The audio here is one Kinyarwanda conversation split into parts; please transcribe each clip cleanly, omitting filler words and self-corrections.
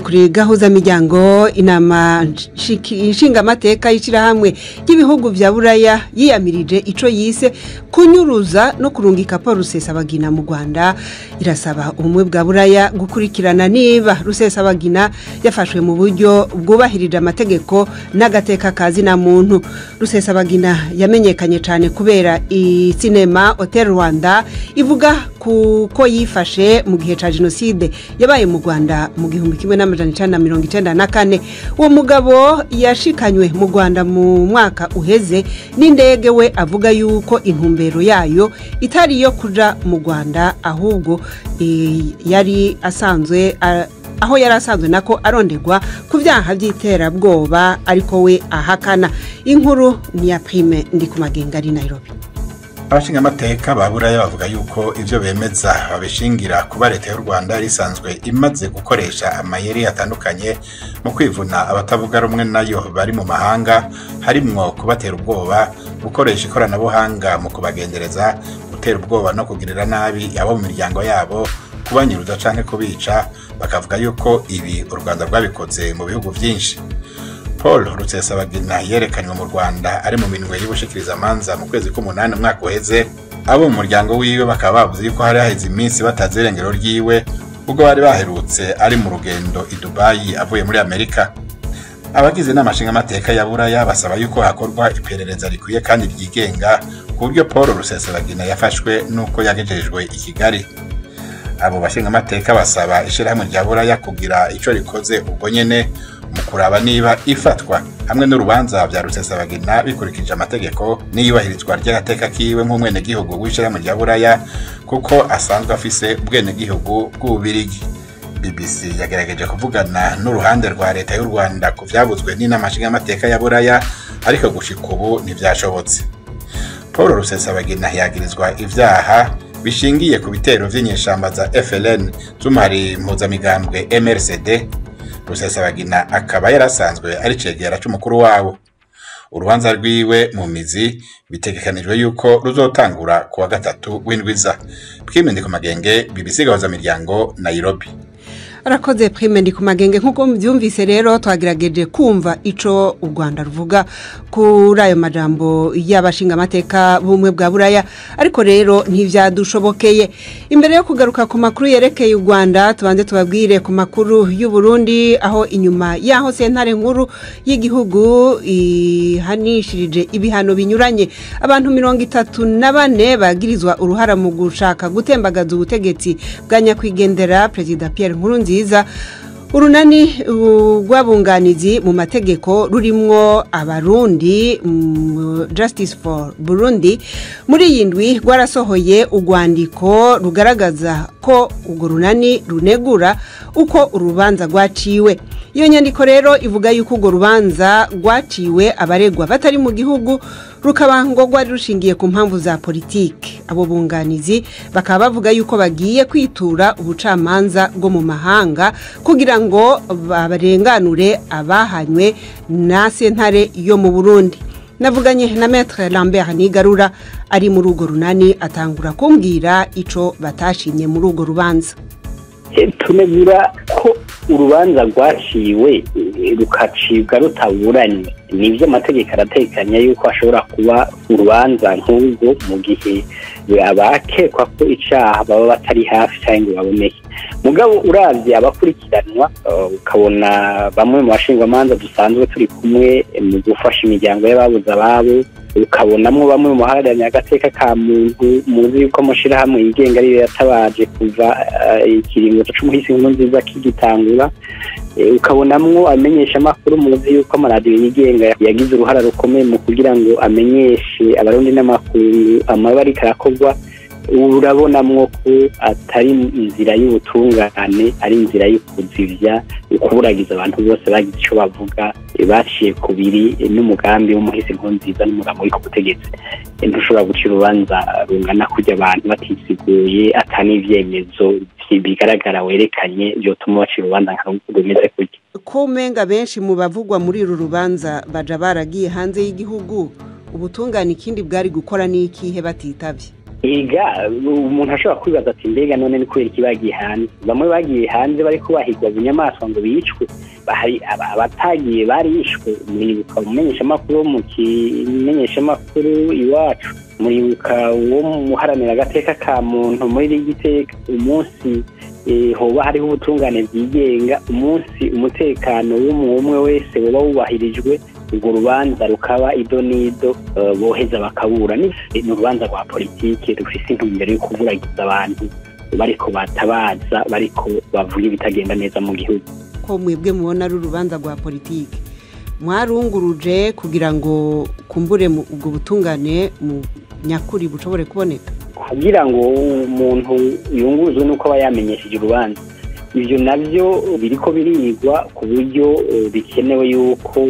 Kuri gahuza miryango inama nshinga amateka y'ishirahamwe ry'ibihugu vya Buraya yiyamirije ico yise kunyuruza no kurungika Paul Rusesabagina mu Rwanda irasaba ubumwe bwa Buraya gukurikirana niba Rusesabagina yafashwe mu buryo bwubahirije amategeko n'agateka kazi na muntu. Rusesabagina yamenyekanye cyane kubera isinema Hotel Rwanda ivuga kuko yifashe mu gihe ca genocide yabaye mu Rwanda mu 1994. Uwo mugabo yashikanywe mu Rwanda mu mwaka uheze n'indege we avuga yuko intumbero yayo itari yo kuja mu Rwanda ahubwo yari asanzwe aho yari asanzwe nako arondegwa ku vyaha by'iterabwoba ariko we ahakana. Inkuru ni ya Prime Ndikumagenga ari Nairobi. Abashinga amateka ba Buraya bavuga yuko ivyo bemeza babishingira kuba leta y'u Rwanda risanzwe imaze gukoresha amayeri atandukanye mu kwivuna abatavuga rumwe nayo bari mu mahanga, harimwo kubatera ubwoba, gukoresha ikoranabuhanga mu kubagendereza, gutera ubwoba no kugirira nabi abo mu miryango yabo, kubanyuruza canke kubica. Bakavuga yuko ibi u Rwanda rwabikoze mu bihugu vyinshi. Paul Rusesabagina yerekanywe mu Rwanda ari mu minwe y'ubushikiriza manza mu kwezi k'umunani mwaka uheze. Abo mu muryango wiwe bakaba bavuze yuko hari haheze iminsi batazi irengero ryiwe ubwo bari baherutse ari mu rugendo i Dubai avuye muri Amerika. Abagize n'amashinga amateka ya Buraya basaba yuko hakorwa iperereza rikwiye kandi ryigenga ku buryo Paul Rusesabagina yafashwe nuko yagejejwe i Kigali. Abo bashinga amateka basaba ishirahamwe rya Buraya kugira ico rikoze ubwo nyene mu kuraba niba ifatwa hamwe n'urubanza bya Rusesabagina bikurikije amategeko n'iyubahirizwa ry'agateka kiwe nk'umwene gihugu w'ishirahamwe rya Buraya kuko asanzwe afise ubwene gihugu bw'Ububirigi. BBC yagerageje kuvugana n'uruhande rwa leta y'u Rwanda ku vyavuzwe n'inama nshinga amateka ya Buraya ariko gushika ubu ntivyashobotse. Paul Rusesabagina yagirizwa ivyaha bishingiye ku bitero vy'inyeshamba za FLN z'umari mpuzamigambwe MRCD. Rusesabagina akaba yarasanzwe ari cegera c'umukuru wabo. Urubanza rwiwe mu mizi bitegekanijwe yuko ruzotangura kuwa gatatu w'indwiza. Prime Ndikumagenge, BBC gahuza miryango, Nairobi. Arakoze Prime Ndikumagenge. Nkuko mvyumvise rero twagerageje kumva ico u Rwanda ruvuga kuri ayo majambo y'abashinga amateka bumwe bwa Buraya, ariko rero ntivyadushobokeye. Imbere yo kugaruka ku makuru yerekeye u Rwanda tubanze tubabwire ku makuru y'u Burundi aho inyuma yaho sentare nkuru y'igihugu ihanishirije ibihano binyuranye abantu 34 bagirizwa uruhara mu gushaka gutembagaza ubutegetsi bwa nyakwigendera President Pierre Nkurunziza. Urunani rw'abunganizi mu mategeko rurimwo abarundi Justice for Burundi muri yindwi rwarasohoye urwandiko rugaragaza ko urwo runani runegura uko urubanza rwaciwe. Iyo nyandiko rero ivuga yuko urwo rubanza rwaciwe abaregwa batari mu gihugu rukabangogwa rushingiye ku mpamvu za politiki. Abo bunganizi bakaba bavuga yuko bagiye kwitura ubucamanza bwo mu mahanga kugira ngo barenganure abahanywe na sentare yo mu Burundi. Navuganye na Maître Lambert Nigarura ari muri urwo runani atangura kumbwira ico batashimye muri urwo rubanza. Tunegura ko urubanza rwaciwe rukacibwa rutaburanye. Nivyo amategeko aratekanya yuko ashobora kuba urubanza nk'ubwo mu gihe abakekwa ko icaha baba batari hafi cyangwa baboneke. Mugabo uravye abakurikiranwa ukabona bamwe mu bashingwamanza dusanzwe turi kumwe mu gufasha imiryango y'ababuze ababo, ukabonamwo bamwe mu baharanira agateka ka muntu muzi yuko amashirahamwe yigenga ariyo yatabaje kuva ikiringo c'umuhisi Nkurunziza kigitangura, ukabonamwo amenyesha amakuru muzi yuko amaradiyo yigenga yagize uruhara rukomeye mu kugira ngo amenyeshe abarundi n'amakuru amabari karakorwa. Urabonamwo ko atari inzira y'ubutungane, ari inzira y'ukuzivya ukuburagiza abantu bose bagize ico bavuga baciye kubiri n'umugambi w'umuhisi Nkurunziza n'umugambi w'iko butegetsi. Ntushobora gucira urubanza rungana kurya abantu batisiguye atani ivyemezo bigaragara werekanye byotuma bacira urubanza nka rumeze kurya. Kumenga benshi mu bavugwa muri uru rubanza baja baragiye hanze y'igihugu, ubutungane ikindi bwari gukora n'ikihe batitavye. ega umuntu ashobora kwibaza ati mbega none ni kubera iki bagiye hanze bamwe bagiye hanze bari kubahigwa bunyamaswa ngo bicwe bahari abatagiye barishwe muribuka umumenyeshamakuru mu kimenyeshamakuru iwacu muribuka wo muharanira agateka ka muntu muri Giteka umunsi hoba hariho ubutungane bwigenga umunsi umutekano w'umwe wese woba wubahirijwe urwo rubanza rukaba idonido boheza bakabura ni urubanza rwa politiki rufise intumbero yo kuvuragiza abantu bariko batabaza bariko bavuye bitagenda neza mu gihugu ko mwebwe mubona ari urubanza rwa politiki mwarunguruje kugira ngo kumbure ubwo butungane mu nyakuri bushobore kuboneka kugira ngo umuntu yunguruzwe nuko aba yamenyesheje urubanza ivyo navyo biriko birigwa ku buryo bikenewe yuko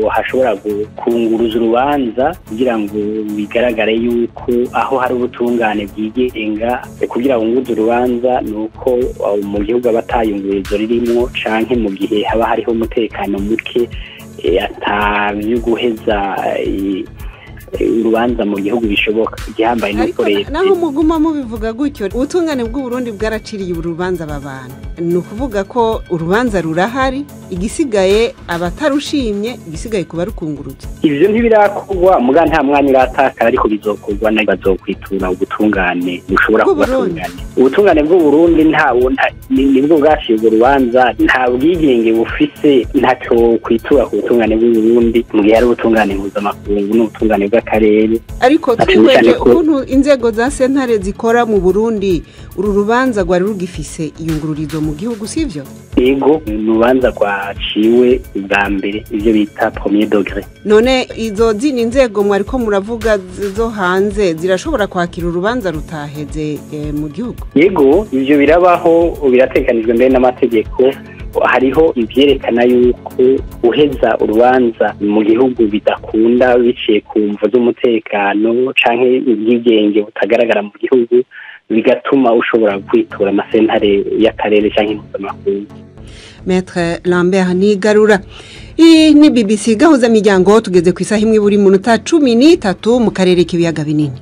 hashobora kunguruza urubanza kugira ngo bigaragare yuko aho hari ubutungane bwigenga kugira ngo unguruze urubanza nuko mu gihugu abatayungurizo ririmwo canke mu gihe haba hariho umutekano muke atavyo guheza urubanza mu gihugu bishoboka gihambaye nuko leta naho muguma mubivuga gutyo ubutungane bw'u Burundi bwaraciriye urubanza babana ni ukuvuga ko urubanza rurahari igisigaye abatarushimye igisigaye kuba rukungurutse ivyo ntibirakorwa muga nta mwanya uratakara ariko bizokorwa bazokwitura ubutungane bushobora kubatunganya ubutungane bw'u Burundi nibwo bwaciye urubanza nta bwigenge bufise ntacyo kwitura ku butungane bw'u Burundi mu gihe ari ubutungane mpuzamakungu n'ubutungane bw'akarere ariko twihweje ukuntu inzego za sentare zikora mu Burundi uru rubanza rwari rugifise iyungururizo mu gihugu sivyo yego urubanza rwaciwe bwa mbere ivyo bita premier degré none izo zindi nzego mwariko muravuga zo hanze zirashobora kwakira urubanza rutaheze mu gihugu yego ivyo birabaho biratekanijwe mbere n'amategeko hariho ivyerekana yuko uheza urubanza mu gihugu bidakunda biciye ku mvo z'umutekano canke ubwigenge butagaragara mu gihugu bigatuma ushobora kwitura amasentare y'akarere canke mpuzamakungu. Maître Lambert Nigarura ni BBC gahuza miryango tugeze ku isaha imwe buri munota 13 mu karere k'ibiyaga binini.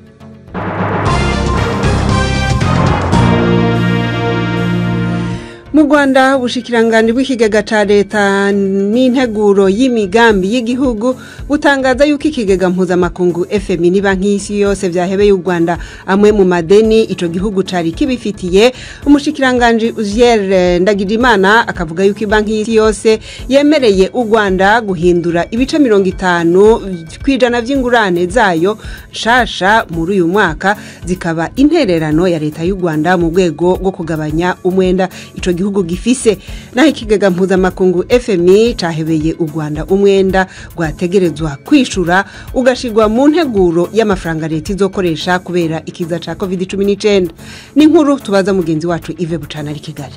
Mu Rwanda ubushikiranganje bw'ikigega ca leta n'integuro y'imigambi y'igihugu butangaza yuko ikigega mpuzamakungu FMI ni banki y'isi yose vyahebeye u Rwanda amwe mu madeni ico gihugu cari kibifitiye umushikiranganje Uziel Ndagijimana akavuga yuko banki y'isi yose yemereye u Rwanda guhindura ibice 50 kwijana vy'ingurane zayo shasha muri uyu mwaka zikaba intererano ya leta y'u Rwanda mu rwego rwo kugabanya umwenda ico gihugu gifise naho ikigega mpuzamakungu FMI cahebeye u Rwanda umwenda rwategerezwa kwishura ugashirwa mu nteguro y'amafaranga leta izokoresha kubera ikiza ca COVID-19 ni nkuru tubaza mugenzi wacu Yves Bucana ari Kigali.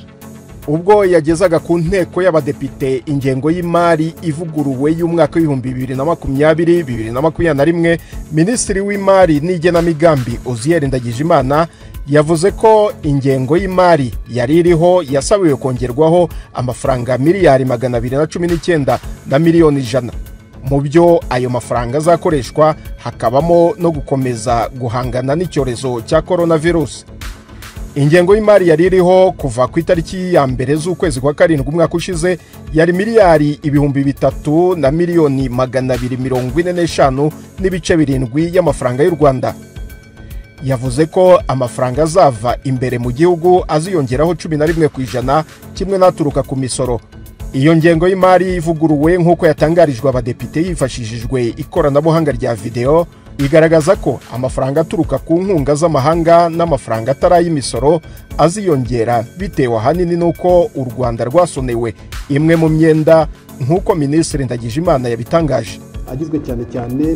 Ubwo yagezaga ku nteko y'abadepite ingengo y'imari ivuguruwe y'umwaka w'ibihumbi 2020-2021 Minisitiri w'Imari n'Igenamigambi Uziel Ndagijimana yavuze ko ingengo y'imari yari iriho yasabiwe kongerwaho amafaranga miliyari 219 na miliyoni 100 mu byo ayo mafaranga azakoreshwa hakabamo no gukomeza guhangana n'icyorezo cya coronavirus. Ingengo y'imari yari iriho kuva ku itariki ya mbere z'ukwezi kwa karindwi umwaka ushize yari miliyari 3 na miliyoni 245 n'ibice 7 y'amafaranga y'u Rwanda. Yavuze ko amafaranga azava imbere mu gihugu aziyongeraho 11% kimwe naturuka ku misoro. Iyo ngengo y'imari ivuguruwe nk'uko yatangarijwe abadepite yifashishijwe ikoranabuhanga rya video igaragaza ko amafaranga aturuka ku nkunga z'amahanga n'amafaranga atarayimisoro aziyongera bitewe ahanini nuko u Rwanda rwasonewe imwe mu myenda nk'uko Minisitiri Ndagijimana yabitangaje. Agizwe cyane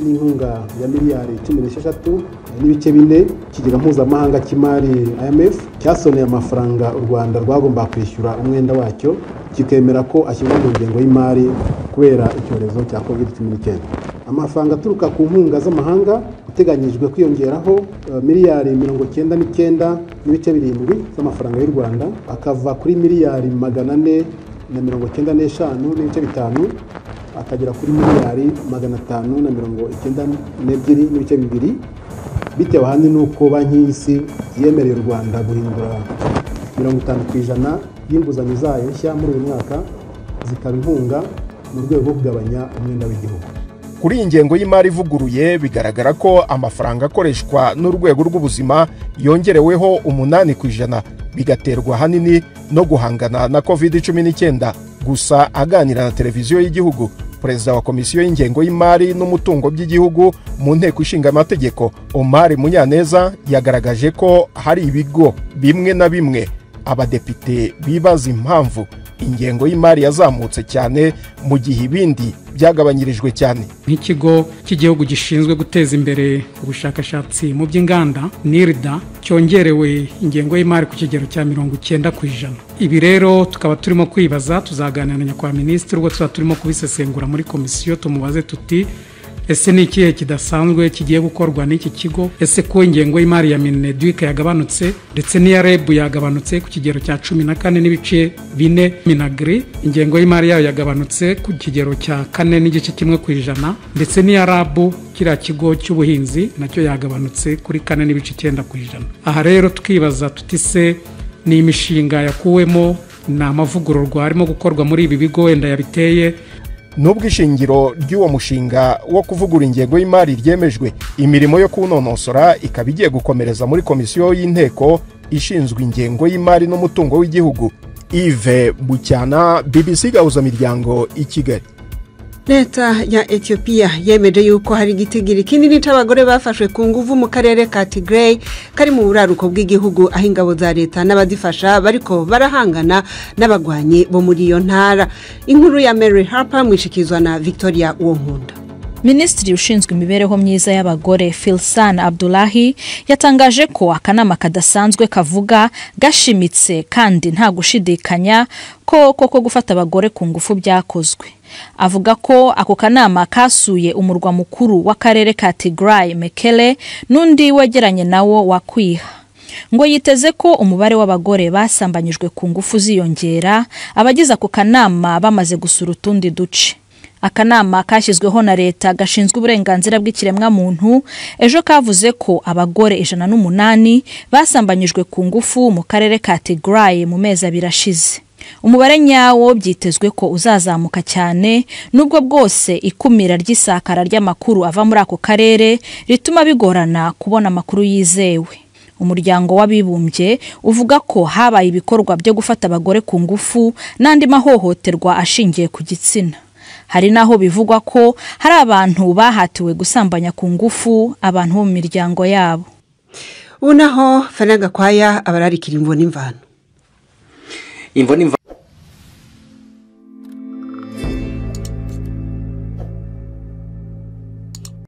n'inkunga ya miliyari 16 n'ibice 4 kigega mpuzamahanga cy'imari IMF cyasoneye amafaranga u Rwanda rwagomba kwishyura umwenda wacyo kikemera ko ashyirwa mu ngengo y'imari kubera icyorezo cya COVID-19. Amafaranga aturuka ku nkunga z'amahanga uteganyijwe kwiyongeraho miliyari 99 n'ibice 7 z'amafaranga y'u Rwanda akava kuri miliyari 495 n'ibice 5 akagera kuri miliyari 592 n'ibice 2 bitewe ahanini n'uko banki y'isi yemereye u Rwanda guhindura 50% y'inguzanyo zayo nshya muri uyu mwaka zikaba inkunga mu rwego rwo kugabanya umwenda w'igihugu. Kuri iyi ngengo y'imari ivuguruye bigaragara ko amafaranga akoreshwa n'urwego rw'ubuzima yongereweho 8% bigaterwa hanini no guhangana na COVID-19. Gusa aganira na televiziyo y'igihugu, Perezida wa Komisiyo y'Ingengo y'Imari n'Umutungo by'igihugu mu nteko ishinga amategeko Omar Munyaneza yagaragaje ko hari ibigo bimwe na bimwe abadepite bibaza impamvu ingengo y'imari yazamutse cyane mu gihe ibindi byagabanyirijwe cyane. Nk'ikigo cy'igihugu gishinzwe guteza imbere ubushakashatsi mu by'inganda NIRDA cyongerewe ingengo y'imari ku kigero cya 90%. Ibi rero tukaba turimo kwibaza, tuzaganira na nyakubahwa minisitiri ubwo turimo kubisesengura muri komisiyo, tumubaze tuti ese ni ikihe kidasanzwe kigiye gukorwa n'iki kigo, ese ko ingengo y'imari ya NDETSE yagabanutse ndetse n'iya REB yagabanutse ku kigero cya 14.4 minagri, ingengo y'imari yayo yagabanutse ku kigero cya 4.1% ndetse n'iya RAB kiriya kigo cy'ubuhinzi nacyo yagabanutse kuri 4.9%. Aha rero tukibaza tuti se ni imishinga yakuwemo na amavugururwa arimo gukorwa muri ibi bigo wenda yabiteye. Nubwo ishingiro ry'uwo mushinga wo kuvugura ingengo y'imari ryemejwe, imirimo yo kunonosora ikaba igiye gukomereza muri komisiyo y'inteko ishinzwe ingengo y'imari n'umutungo w'igihugu. Yves Bucyana, BBC Gahuza Miryango i Kigali. Leta ya Ethiopia yemeje yuko hari igitigiri kinini c'abagore bafashwe ku nguvu mu karere ka Tigray kari mu buraruko bw'igihugu, aho ingabo za leta n'abadifasha bariko barahangana n'abagwanyi bo muri iyo ntara. Inkuru ya Mary Harper mwishikizwa na Victoria Uwonkunda. Minisitiri ushinzwe imibereho myiza y'abagore Filsan Abdullahi yatangaje ko akanama kadasanzwe kavuga gashimitse kandi nta gushidikanya ko gufata abagore ku ngufu byakozwe. Avuga ko ako kanama kasuye umurwa mukuru w'akarere ka Tigray Mekele n'undi wegeranye nawo wakwiha. Ngo yiteze ko umubare w'abagore basambanyijwe ku ngufu ziyongera, abagize ako kanama bamaze gusura utundi duce. Akanama kashyizweho na leta gashinzwe uburenganzira bw'ikiremwa muntu ejo kavuze ko abagore 108 basambanyijwe ku ngufu mu karere ka Tigray mu mezi abirashize. Umubare nyawo byitezwe ko uzazamuka cyane, nubwo bwose ikumira ry'isakara ry'amakuru ava muri ako karere rituma bigorana kubona amakuru yizewe. Umuryango w'abibumbye uvuga ko habaye ibikorwa byo gufata abagore ku ngufu n'andi mahohoterwa ashingiye ku gitsina. Hari naho bivugwa ko hari abantu bahatiwe gusambanya ku ngufu abantu bo mu miryango yabo. Unaho Fanaga Kwaya abararikira imvo n'imvano.